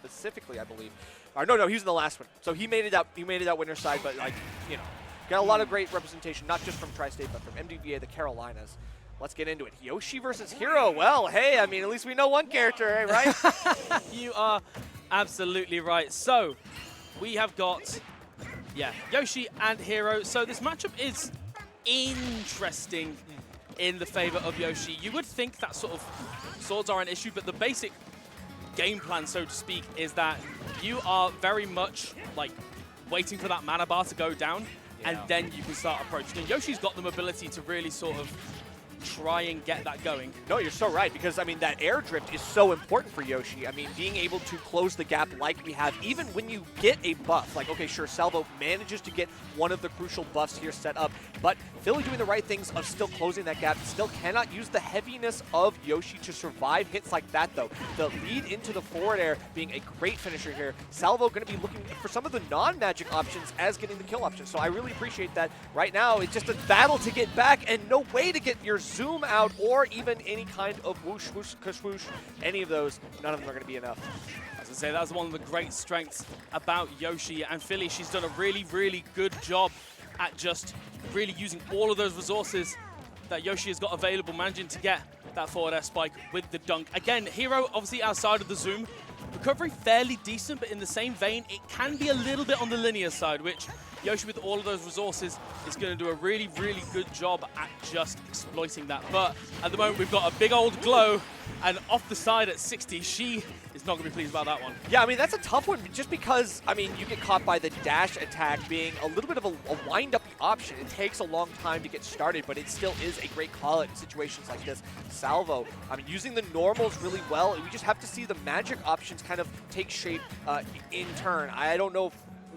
specifically, I believe. Or no, he was in the last one. So he made it out. He made it out winner's side, but like, you know, got a lot of great representation, not just from Tri-State, but from MDVA, the Carolinas. Let's get into it. Yoshi versus Hero. Well, hey, I mean, at least we know one character, right? You are absolutely right. So we have got, Yoshi and Hero. So this matchup is interesting in the favor of Yoshi. You would think that sort of swords are an issue, but the basic game plan, so to speak, is that you are very much like waiting for that mana bar to go down, and then you can start approaching. And Yoshi's got the mobility to really sort of try and get that going. No, you're so right, because, I mean, that air drift is so important for Yoshi. I mean, being able to close the gap like we have, even when you get a buff, like, okay, sure, Salvo manages to get one of the crucial buffs here set up, but Fillie doing the right things of still closing that gap, still cannot use the heaviness of Yoshi to survive hits like that, though. The lead into the forward air being a great finisher here. Salvo going to be looking for some of the non-magic options as getting the kill options, so I really appreciate that. Right now, it's just a battle to get back and no way to get your zoom out or even any kind of whoosh, whoosh, swoosh, any of those. None of them are going to be enough. As I say, that's one of the great strengths about Yoshi and Fillie. She's done a really, really good job at just really using all of those resources that Yoshi has got available, managing to get that forward air spike with the dunk. Again, Hero obviously outside of the zoom, recovery fairly decent, but in the same vein, it can be a little bit on the linear side, which Yoshi with all of those resources is going to do a really, really good job at just exploiting that. But at the moment, we've got a big old glow, and off the side at 60, she is not going to be pleased about that one. Yeah, I mean, that's a tough one just because, I mean, you get caught by the dash attack being a little bit of a wind-up option. It takes a long time to get started, but it still is a great call-out in situations like this. Salvo, I mean, using the normals really well. We just have to see the magic options kind of take shape in turn. I don't know if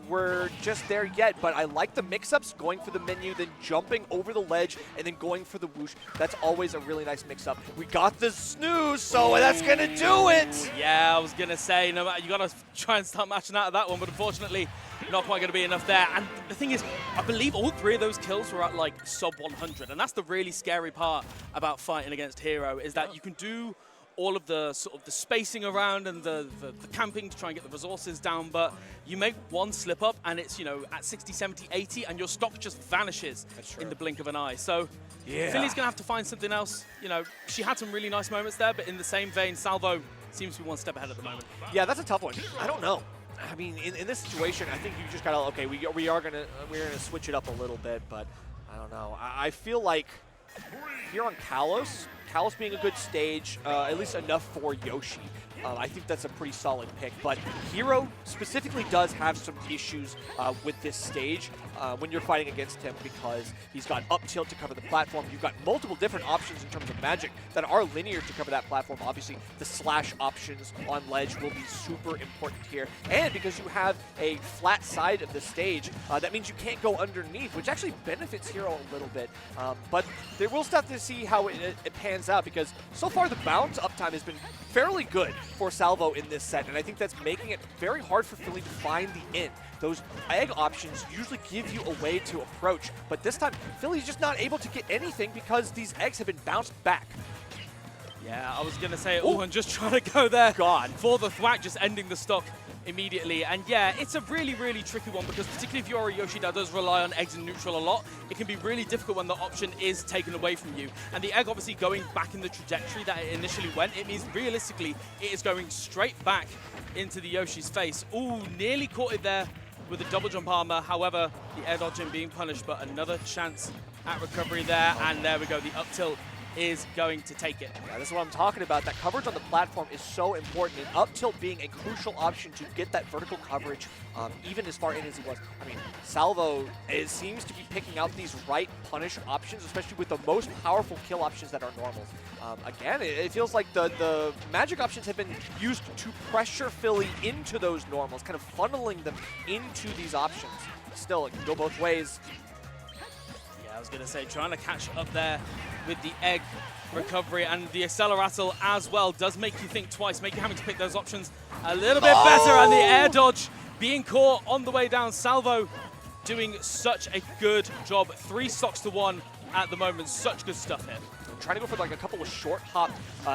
we're just there yet, but I like the mix-ups, going for the menu, then jumping over the ledge, and then going for the whoosh. That's always a really nice mix-up. We got the snooze, so that's going to do it! Yeah, I was going to say, no matter, you got to try and start matching out of that one, but unfortunately, not quite going to be enough there. And the thing is, I believe all three of those kills were at like sub 100, and that's the really scary part about fighting against Hero, is that you can do all of the sort of the spacing around and the camping to try and get the resources down, but you make one slip up and it's, you know, at 60, 70, 80, and your stock just vanishes in the blink of an eye. So Fillie's going to have to find something else. You know, she had some really nice moments there, but in the same vein, Salvo seems to be one step ahead at the moment. Yeah, that's a tough one. I don't know. I mean, in this situation, I think you just gotta, okay, we're gonna switch it up a little bit, but I don't know. I feel like here on Kalos being a good stage, at least enough for Yoshi. I think that's a pretty solid pick, but Hero specifically does have some issues with this stage when you're fighting against him, because he's got up tilt to cover the platform. You've got multiple different options in terms of magic that are linear to cover that platform. Obviously, the slash options on ledge will be super important here, and because you have a flat side of the stage, that means you can't go underneath, which actually benefits Hero a little bit, but we'll still have to see how it pans out, because so far the bounce uptime has been fairly good for Salvo in this set, and I think that's making it very hard for Fillie to find the in. Those egg options usually give you a way to approach, but this time Fillie's just not able to get anything because these eggs have been bounced back. Yeah, I was going to say, and just trying to go there God. For the thwack, just ending the stock immediately. And yeah, it's a really, really tricky one, because particularly if you're a Yoshi that does rely on eggs in neutral a lot, it can be really difficult when the option is taken away from you. And the egg obviously going back in the trajectory that it initially went, it means realistically it is going straight back into the Yoshi's face. Ooh, nearly caught it there with a double jump armor. However, the air dodging being punished, but another chance at recovery there. And there we go, the up tilt is going to take it. Yeah, this is what I'm talking about. That coverage on the platform is so important, and up tilt being a crucial option to get that vertical coverage, even as far in as he was. I mean, Salvo seems to be picking out these right punish options, especially with the most powerful kill options that are normals. Again, it feels like the magic options have been used to pressure Fillie into those normals, kind of funneling them into these options. Still, it can go both ways. I was going to say, trying to catch up there with the egg recovery, and the Accelerattle as well does make you think twice, make you having to pick those options a little bit better, and the air dodge being caught on the way down. Salvo doing such a good job. 3 stocks to 1 at the moment. Such good stuff here. Trying to go for like a couple of short hop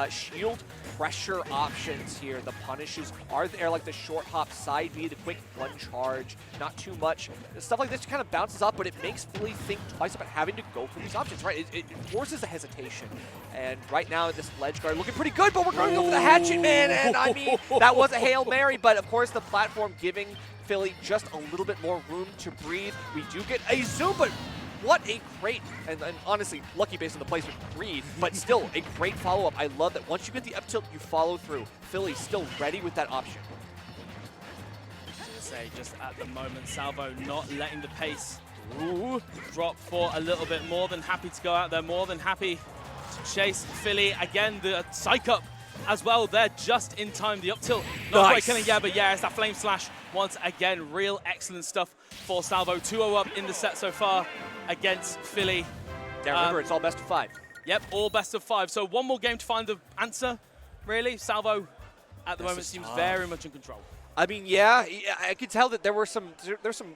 shield pressure options here. The punishes are there, like the short hop side B, the quick one charge, not too much. Stuff like this kind of bounces up, but it makes Fillie think twice about having to go for these options, right? It forces a hesitation. And right now, this ledge guard looking pretty good, but we're going to go for the hatchet, man. And I mean, that was a Hail Mary, but of course the platform giving Fillie just a little bit more room to breathe. We do get a zoom, but what a great, and honestly, lucky based on the placement read, but still a great follow-up. I love that once you get the up tilt, you follow through. Fillie still ready with that option. Just at the moment, Salvo not letting the pace drop for a little bit. More than happy to go out there, more than happy to chase Fillie. Again, the psych up as well there, just in time. The up tilt, not quite killing, yeah, but yeah, it's that flame slash once again. Real excellent stuff for Salvo. 2-0 up in the set so far against Fillie. Yeah, remember, it's all best of 5. Yep, all best of 5. So one more game to find the answer, really. Salvo, at the moment, seems very much in control. I mean, yeah, I could tell that there's some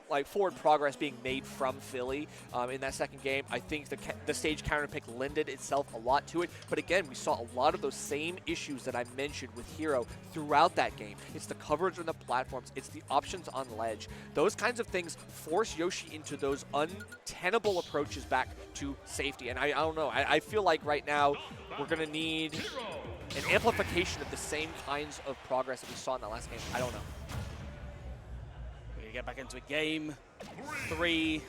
like forward progress being made from Fillie in that second game. I think the stage counter pick lended itself a lot to it, but again, we saw a lot of those same issues that I mentioned with Hero throughout that game. It's the coverage on the platforms, it's the options on ledge. Those kinds of things force Yoshi into those untenable approaches back to safety, and I don't know. I feel like right now we're gonna need an amplification of the same kinds of progress that we saw in that last game. I don't know. We're going to get back into a game 3.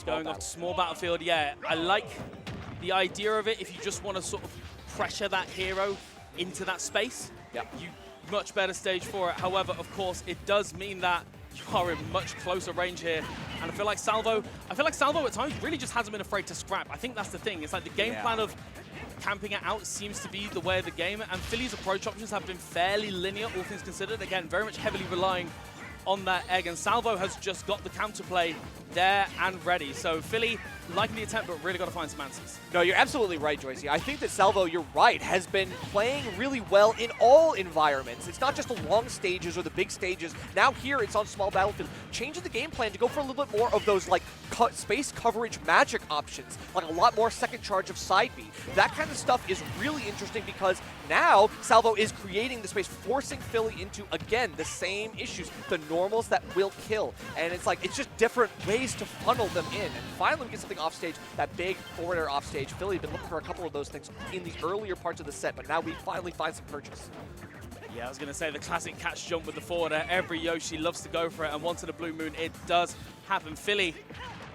Going off to small battlefield. Yeah, I like the idea of it. If you just want to sort of pressure that hero into that space, you much better stage for it. However, of course, it does mean that you are in much closer range here. And I feel like Salvo at times really just hasn't been afraid to scrap. I think that's the thing. It's like the game plan of camping it out seems to be the way of the game, and Fillie's approach options have been fairly linear, all things considered. Again, very much heavily relying on that egg, and Salvo has just got the counterplay there and ready. So Fillie liking the attempt, but really got to find some answers. No, you're absolutely right, Joycey. I think that Salvo, you're right, has been playing really well in all environments. It's not just the long stages or the big stages. Now here, it's on small battlefield. Changing the game plan to go for a little bit more of those like space coverage magic options, like a lot more second charge of side B. That kind of stuff is really interesting because now Salvo is creating the space, forcing Fillie into, again, the same issues, the normals that will kill. And it's like, it's just different ways to funnel them in. And finally we get something off stage, that big forward air off stage. Fillie had been looking for a couple of those things in the earlier parts of the set, but now we finally find some purchase. Yeah, I was going to say the classic catch jump with the forward air. Every Yoshi loves to go for it, and once in a blue moon, it does happen. Fillie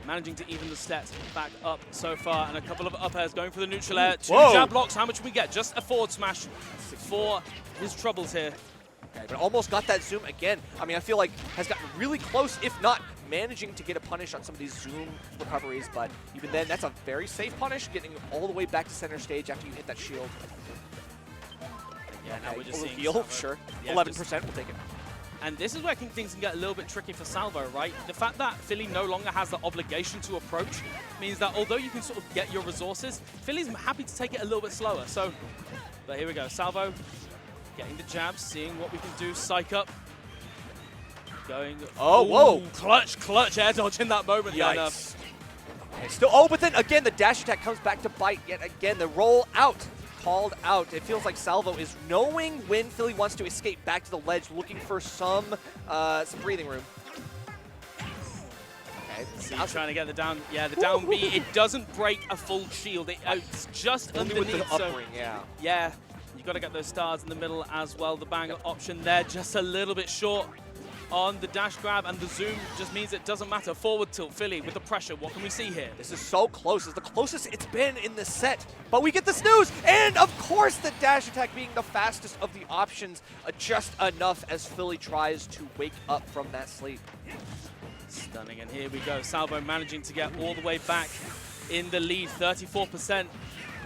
managing to even the stats back up so far, and a couple of up airs going for the neutral air. 2 jab blocks. How much do we get? Just a forward smash for his troubles here. Okay, but almost got that zoom again. I mean, I feel like has gotten really close, if not managing to get a punish on some of these zoom recoveries, but even then, that's a very safe punish, getting all the way back to center stage after you hit that shield. Yeah, now we're just seeing heal, sure. Yeah, 11%, we'll take it. And this is where things can get a little bit tricky for Salvo, right? The fact that Fillie no longer has the obligation to approach means that although you can sort of get your resources, Fillie's happy to take it a little bit slower. So, but here we go. Salvo getting the jabs, seeing what we can do. Psych up. Going. Oh, whoa. Clutch air dodge in that moment. Yikes. Okay, still, but then again, the dash attack comes back to bite yet again. The roll out. Called out. It feels like Salvo is knowing when Fillie wants to escape back to the ledge, looking for some breathing room. Okay, so trying to get the down. Yeah, the down B. It doesn't break a full shield. It's just only underneath. With the up ring, yeah. Yeah, you got to get those stars in the middle as well. The bang option there, just a little bit short on the dash grab, and the zoom just means it doesn't matter. Forward tilt, Fillie with the pressure. What can we see here? This is so close. It's the closest it's been in the set. But we get the snooze, and of course the dash attack being the fastest of the options, just enough as Fillie tries to wake up from that sleep. Stunning, and here we go. Salvo managing to get all the way back in the lead, 34%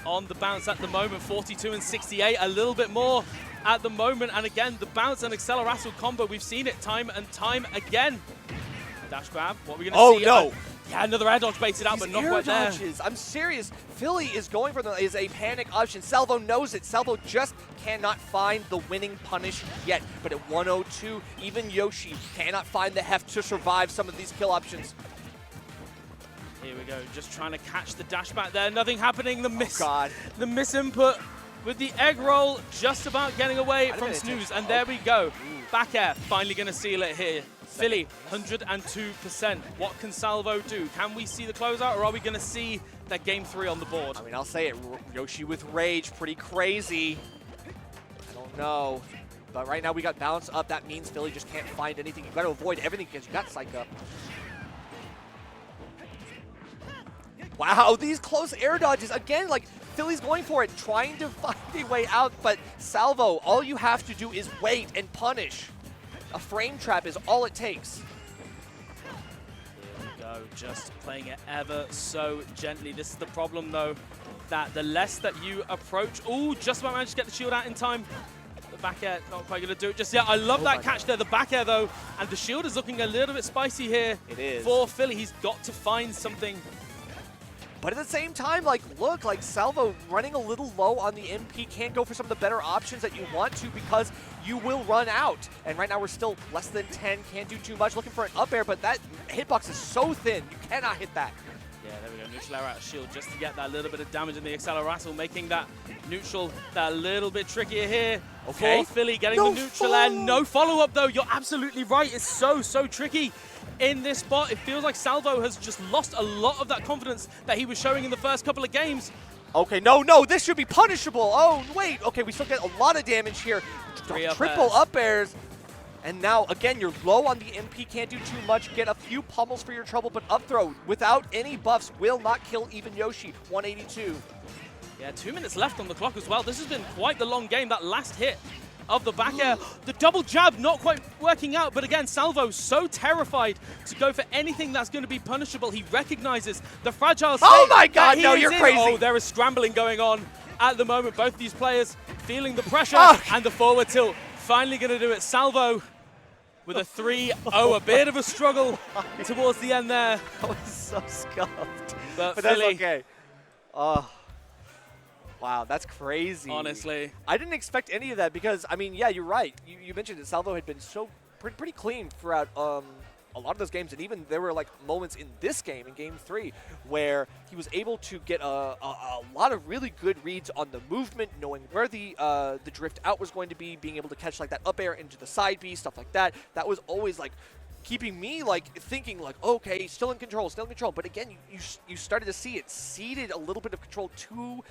on the bounce at the moment, 42 and 68, a little bit more at the moment. And again, the bounce and accelerational combo, we've seen it time and time again. Dash grab, what are we going to see? Oh, no. Yeah, another air dodge baited out, but not quite there. I'm serious. Fillie is going for them is a panic option. Salvo knows it. Salvo just cannot find the winning punish yet. But at 102, even Yoshi cannot find the heft to survive some of these kill options. Here we go, just trying to catch the dash back there. Nothing happening. The miss, God. The misinput with the egg roll just about getting away from Snooze. And there we go. Back air, finally going to seal it here. Fillie, 102%. What can Salvo do? Can we see the closeout, or are we going to see that game 3 on the board? I mean, I'll say it. Yoshi with rage, pretty crazy. I don't know. But right now we got balance up. That means Fillie just can't find anything. You got to avoid everything because you got psych up. Wow, these close air dodges. Again, like, Phillie's going for it, trying to find a way out. But Salvo, all you have to do is wait and punish. A frame trap is all it takes. Here we go, just playing it ever so gently. This is the problem, though, that the less that you approach... Ooh, just about managed to get the shield out in time. The back air, not quite going to do it just yet. I love that catch there, the back air, though. And the shield is looking a little bit spicy here. It is. For Fillie. He's got to find something. But at the same time, like, look, like Salvo running a little low on the MP, can't go for some of the better options that you want to because you will run out. And right now we're still less than 10, can't do too much. Looking for an up air, but that hitbox is so thin, you cannot hit that. Yeah, there we go. Neutral air out of shield just to get that little bit of damage in the accelerator, making that neutral that little bit trickier here. Okay. For Fillie, getting the neutral air. No follow-up, though. You're absolutely right. It's so tricky in this spot. It feels like Salvo has just lost a lot of that confidence that he was showing in the first couple of games. Okay, no, this should be punishable. Oh, wait. Okay, we still get a lot of damage here. Triple up airs. And now, again, you're low on the MP, can't do too much. Get a few pummels for your trouble, but up throw without any buffs will not kill even Yoshi. 182. Yeah, 2 minutes left on the clock as well. This has been quite the long game. That last hit of the back air. The double jab not quite working out, but again, Salvo so terrified to go for anything that's going to be punishable. He recognizes the fragile state. Oh my God, no, you're crazy. Oh, there is scrambling going on at the moment. Both these players feeling the pressure and the forward tilt. Finally going to do it. Salvo with a 3-0, a bit of a struggle towards the end there. I was so scuffed. But that's Fillie, okay. Oh. Wow, that's crazy. Honestly. I didn't expect any of that because, I mean, yeah, you're right. You mentioned that Salvo had been so pretty clean throughout a lot of those games, and even there were like moments in this game, in Game 3, where he was able to get a lot of really good reads on the movement, knowing where the drift out was going to be, being able to catch like that up air into the side B, stuff like that. That was always like keeping me like thinking like, okay, still in control. But again, you started to see it ceded a little bit of control to